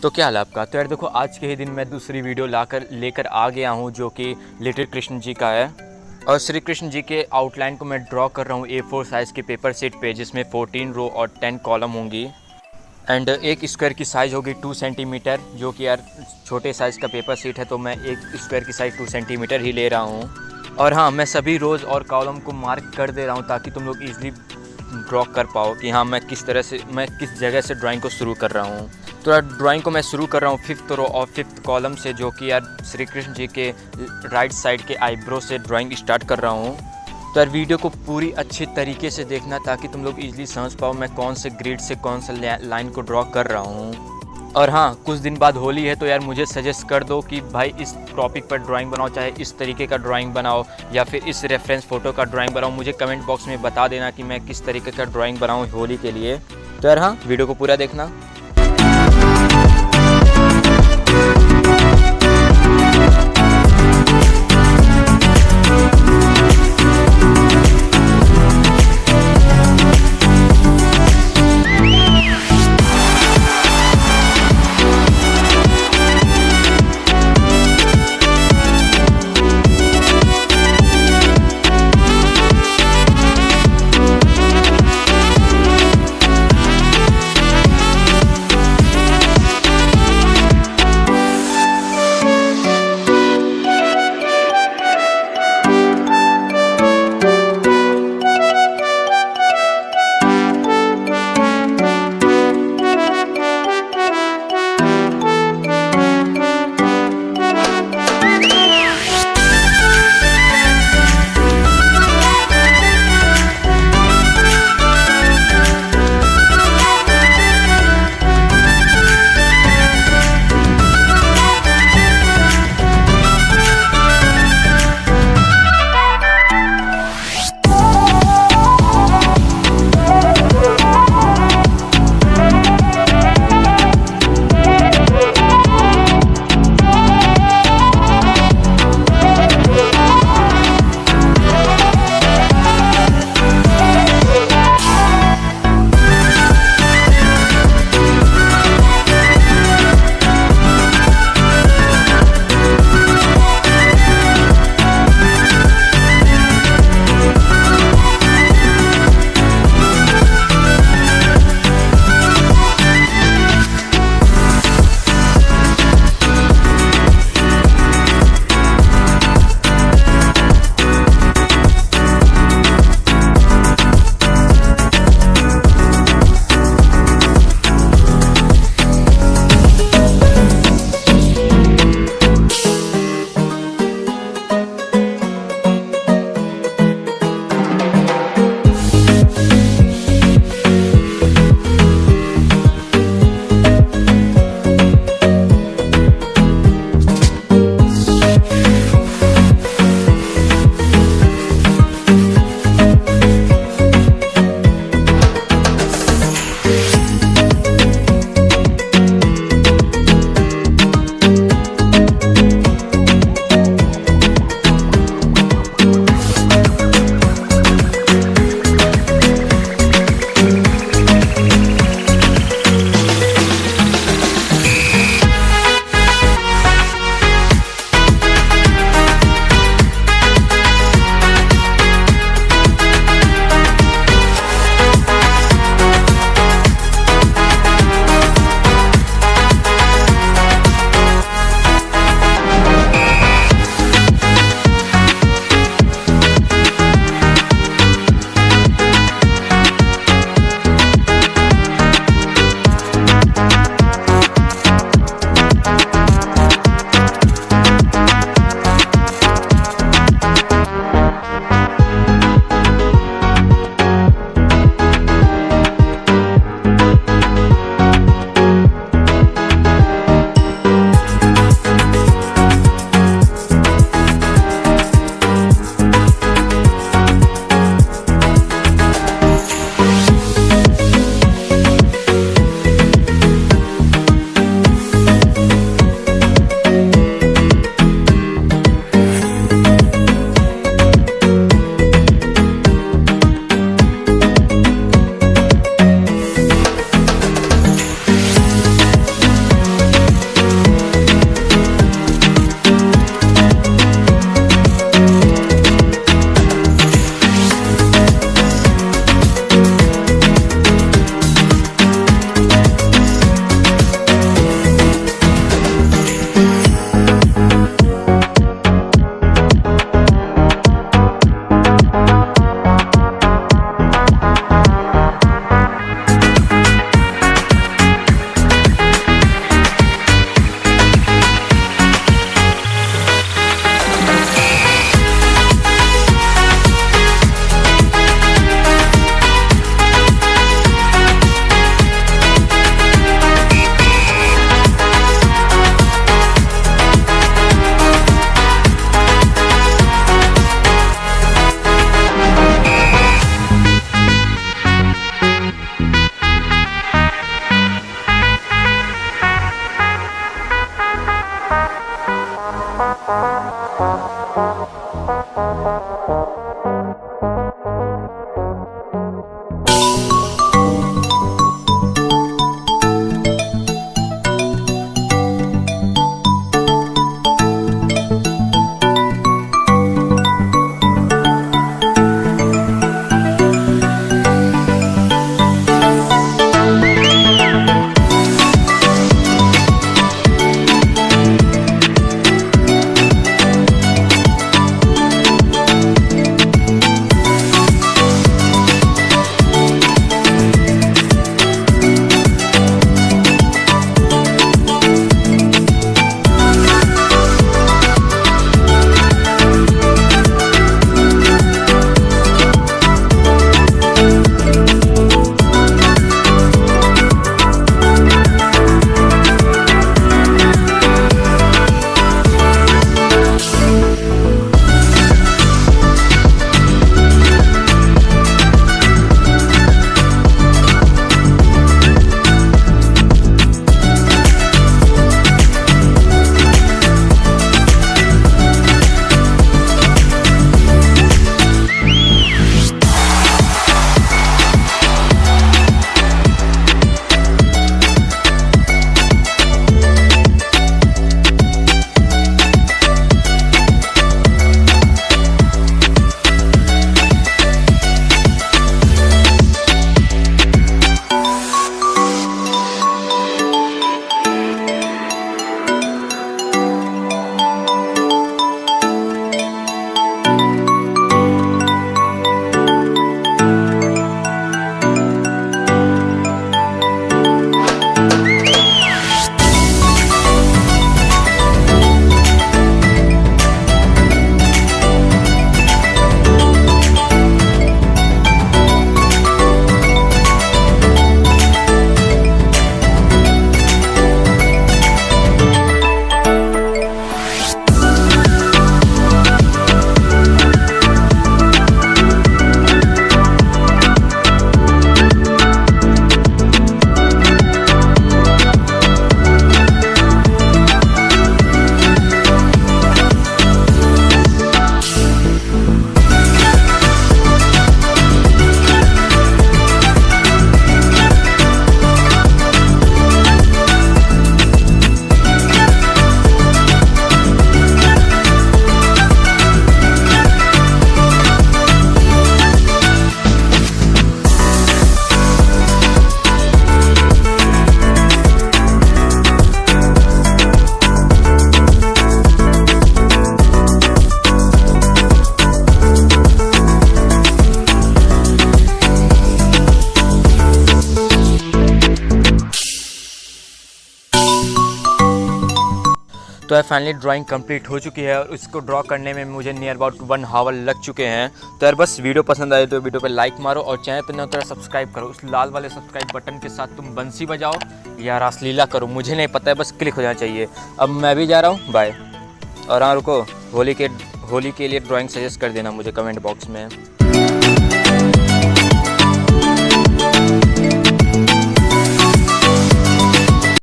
तो क्या हाल है आपका। तो यार देखो, आज के ही दिन मैं दूसरी वीडियो लेकर आ गया हूँ जो कि लिटिल कृष्ण जी का है। और श्री कृष्ण जी के आउटलाइन को मैं ड्रॉ कर रहा हूँ A4 साइज़ के पेपर शीट पे, जिसमें 14 रो और 10 कॉलम होंगी। एंड एक स्क्वायर की साइज़ होगी 2 सेंटीमीटर, जो कि यार छोटे साइज़ का पेपर शीट है, तो मैं एक स्क्वायर की साइज़ 2 सेंटीमीटर ही ले रहा हूँ। और हाँ, मैं सभी रोज़ और कॉलम को मार्क कर दे रहा हूँ ताकि तुम लोग ईज़िली ड्रॉ कर पाओ कि हाँ मैं किस जगह से ड्राइंग को शुरू कर रहा हूँ। तो यार ड्राइंग को मैं शुरू कर रहा हूँ 5th रो और 5th कॉलम से, जो कि यार श्री कृष्ण जी के राइट साइड के आईब्रो से ड्राइंग स्टार्ट कर रहा हूँ। तो यार वीडियो को पूरी अच्छी तरीके से देखना ताकि तुम लोग ईजिली समझ पाओ मैं कौन से ग्रिड से कौन सा लाइन को ड्रॉ कर रहा हूँ। और हाँ, कुछ दिन बाद होली है, तो यार मुझे सजेस्ट कर दो कि भाई इस टॉपिक पर ड्राइंग बनाओ, चाहे इस तरीके का ड्राइंग बनाओ या फिर इस रेफरेंस फ़ोटो का ड्राइंग बनाओ। मुझे कमेंट बॉक्स में बता देना कि मैं किस तरीके का ड्राइंग बनाऊँ होली के लिए। तो यार हाँ, वीडियो को पूरा देखना। तो यार फाइनली ड्राइंग कंप्लीट हो चुकी है और इसको ड्रॉ करने में मुझे नियर अबाउट 1 आवर लग चुके हैं। तो यार बस वीडियो पसंद आए तो वीडियो पे लाइक मारो और चैनल पर नया तो सब्सक्राइब करो। उस लाल वाले सब्सक्राइब बटन के साथ तुम बंसी बजाओ या रासलीला करो, मुझे नहीं पता है, बस क्लिक हो जाना चाहिए। अब मैं भी जा रहा हूँ, बाय। और हाँ रुको, होली के लिए ड्राइंग सजेस्ट कर देना मुझे कमेंट बॉक्स में।